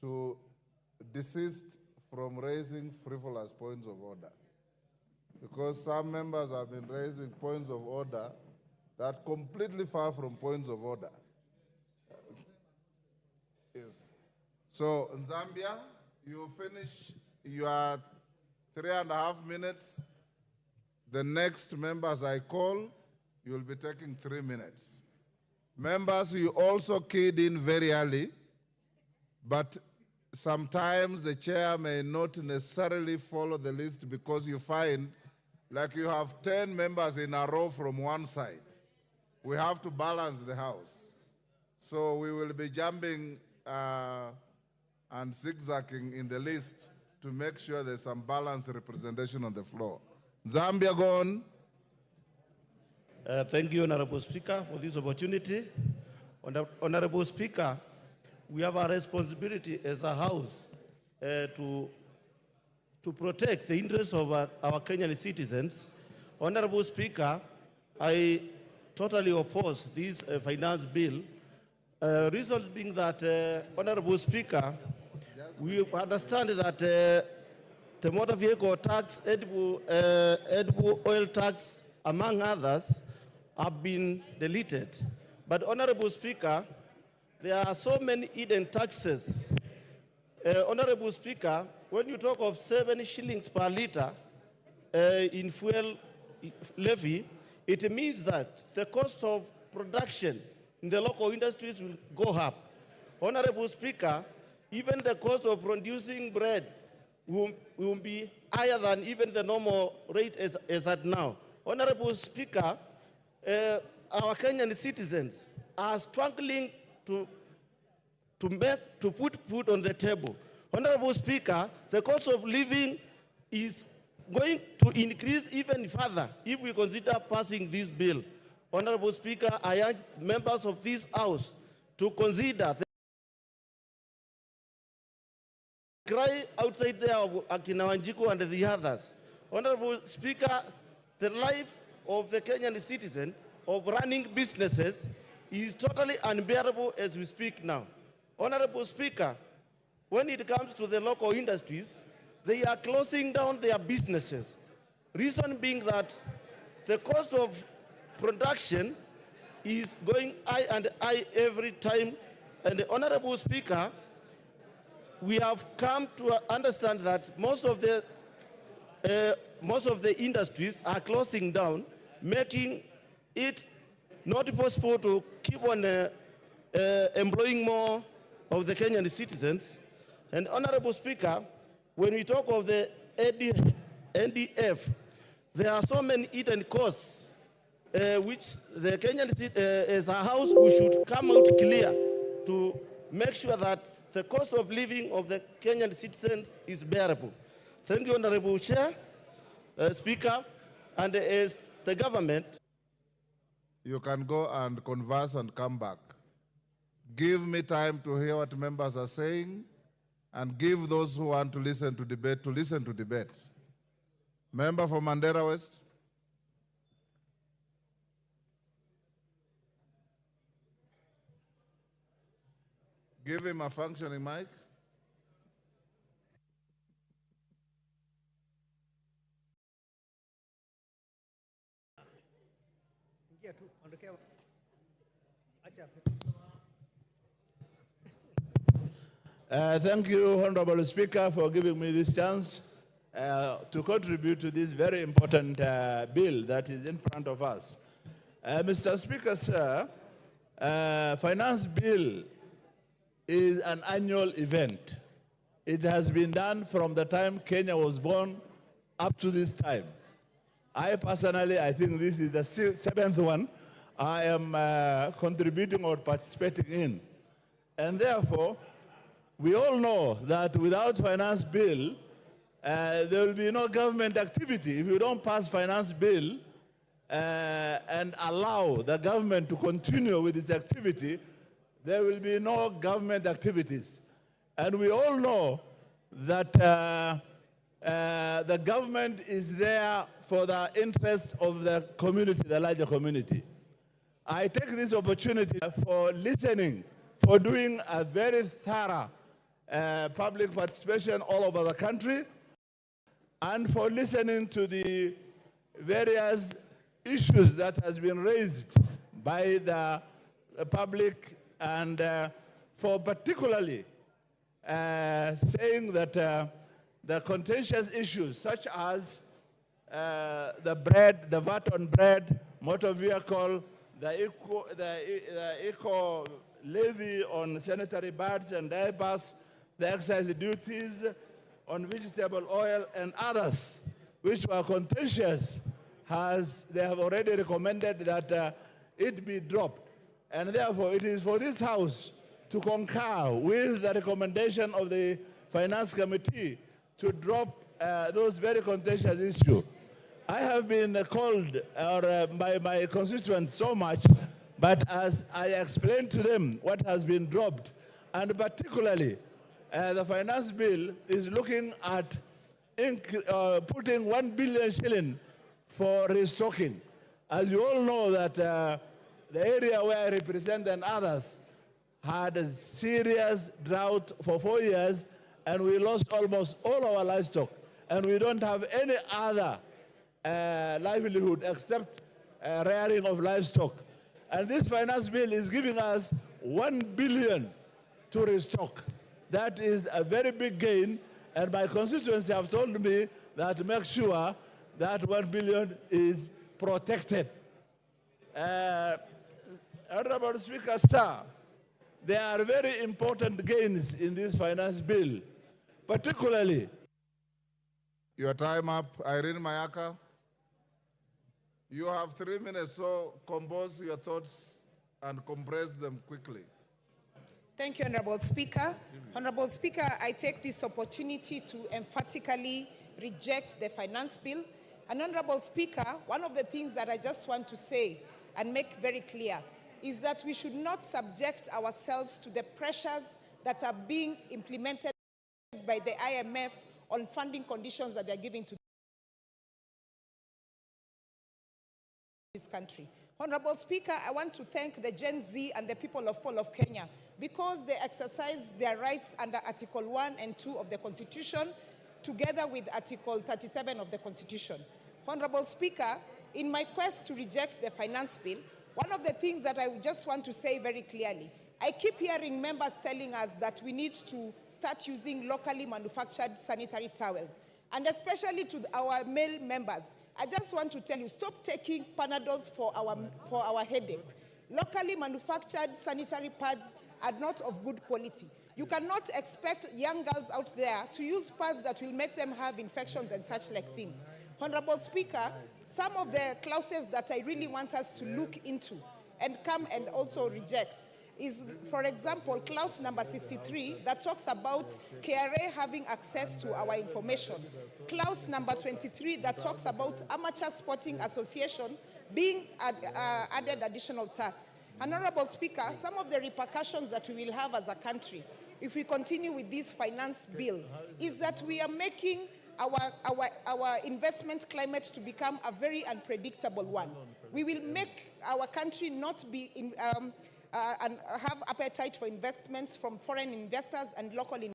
to desist from raising frivolous points of order, because some members have been raising points of order that are completely far from points of order. Yes. So, in Zambia, you finish your 3.5 minutes. The next members I call, you'll be taking 3 minutes. Members, you also keyed in very early, but sometimes the chair may not necessarily follow the list because you find like you have 10 members in a row from one side. We have to balance the house. So we will be jumping and zigzagging in the list to make sure there's some balanced representation on the floor. Zambia, go on. Thank you, Honorable Speaker, for this opportunity. Honorable Speaker, we have a responsibility as a House to protect the interests of our Kenyan citizens. Honorable Speaker, I totally oppose this finance bill. Reasons being that, Honorable Speaker, we understand that the motor vehicle tax, edible oil tax, among others, have been deleted. But Honorable Speaker, there are so many hidden taxes. Honorable Speaker, when you talk of 7 shillings per liter in fuel levy, it means that the cost of production in the local industries will go up. Honorable Speaker, even the cost of producing bread will be higher than even the normal rate as at now. Honorable Speaker, our Kenyan citizens are struggling to put food on the table. Honorable Speaker, the cost of living is going to increase even further if we consider passing this bill. Honorable Speaker, I urge members of this House to consider the cry outside there of Akina Wanjiku and the others. Honorable Speaker, the life of the Kenyan citizen of running businesses is totally unbearable as we speak now. Honorable Speaker, when it comes to the local industries, they are closing down their businesses. Reason being that the cost of production is going high and high every time. And Honorable Speaker, we have come to understand that most of the industries are closing down, making it not possible to keep on employing more of the Kenyan citizens. And Honorable Speaker, when we talk of the NDF, there are so many hidden costs which the Kenyan, as a House, we should come out clear to make sure that the cost of living of the Kenyan citizens is bearable. Thank you, Honorable Chair, Speaker, and as the government. You can go and converse and come back. Give me time to hear what members are saying, and give those who want to listen to debate. Member for Mandera West. Give him a functioning mic. Thank you, Honorable Speaker, for giving me this chance to contribute to this very important bill that is in front of us. Mr. Speaker, sir, finance bill is an annual event. It has been done from the time Kenya was born up to this time. I personally, I think this is the 7th one I am contributing or participating in. And therefore, we all know that without finance bill, there will be no government activity. If you don't pass finance bill and allow the government to continue with its activity, there will be no government activities. And we all know that the government is there for the interest of the community, the larger community. I take this opportunity for listening, for doing a very thorough public participation all over the country, and for listening to the various issues that has been raised by the public, and for particularly saying that the contentious issues such as the bread, the VAT on bread, motor vehicle, the eco levy on sanitary pads and diapers, the excise duties on vegetable oil and others, which were contentious, they have already recommended that it be dropped. And therefore, it is for this House to concur with the recommendation of the Finance Committee to drop those very contentious issues. I have been called by my constituents so much, but as I explained to them what has been dropped, and particularly the finance bill is looking at putting 1 billion shilling for restocking. As you all know that the area where I represent and others had a serious drought for 4 years, and we lost almost all our livestock, and we don't have any other livelihood except rearing of livestock. And this finance bill is giving us 1 billion to restock. That is a very big gain, and my constituents have told me that make sure that 1 billion is protected. Honorable Speaker, sir, there are very important gains in this finance bill, particularly. Your time up. Irene Mayaka. You have 3 minutes, so compose your thoughts and compress them quickly. Thank you, Honorable Speaker. Honorable Speaker, I take this opportunity to emphatically reject the finance bill. And Honorable Speaker, one of the things that I just want to say and make very clear is that we should not subject ourselves to the pressures that are being implemented by the IMF on funding conditions that they're giving to this country. Honorable Speaker, I want to thank the Gen Z and the people of Kenya because they exercise their rights under Article 1 and 2 of the Constitution, together with Article 37 of the Constitution. Honorable Speaker, in my quest to reject the finance bill, one of the things that I just want to say very clearly, I keep hearing members telling us that we need to start using locally manufactured sanitary towels, and especially to our male members. I just want to tell you, stop taking Panadols for our headache. Locally manufactured sanitary pads are not of good quality. You cannot expect young girls out there to use pads that will make them have infections and such like things. Honorable Speaker, some of the clauses that I really want us to look into and come and also reject is, for example, clause number 63 that talks about KRA having access to our information. Clause number 23 that talks about amateur sporting association being added additional tax. Honorable Speaker, some of the repercussions that we will have as a country if we continue with this finance bill is that we are making our investment climate to become a very unpredictable one. We will make our country not be and have appetite for investments from foreign investors and local investors.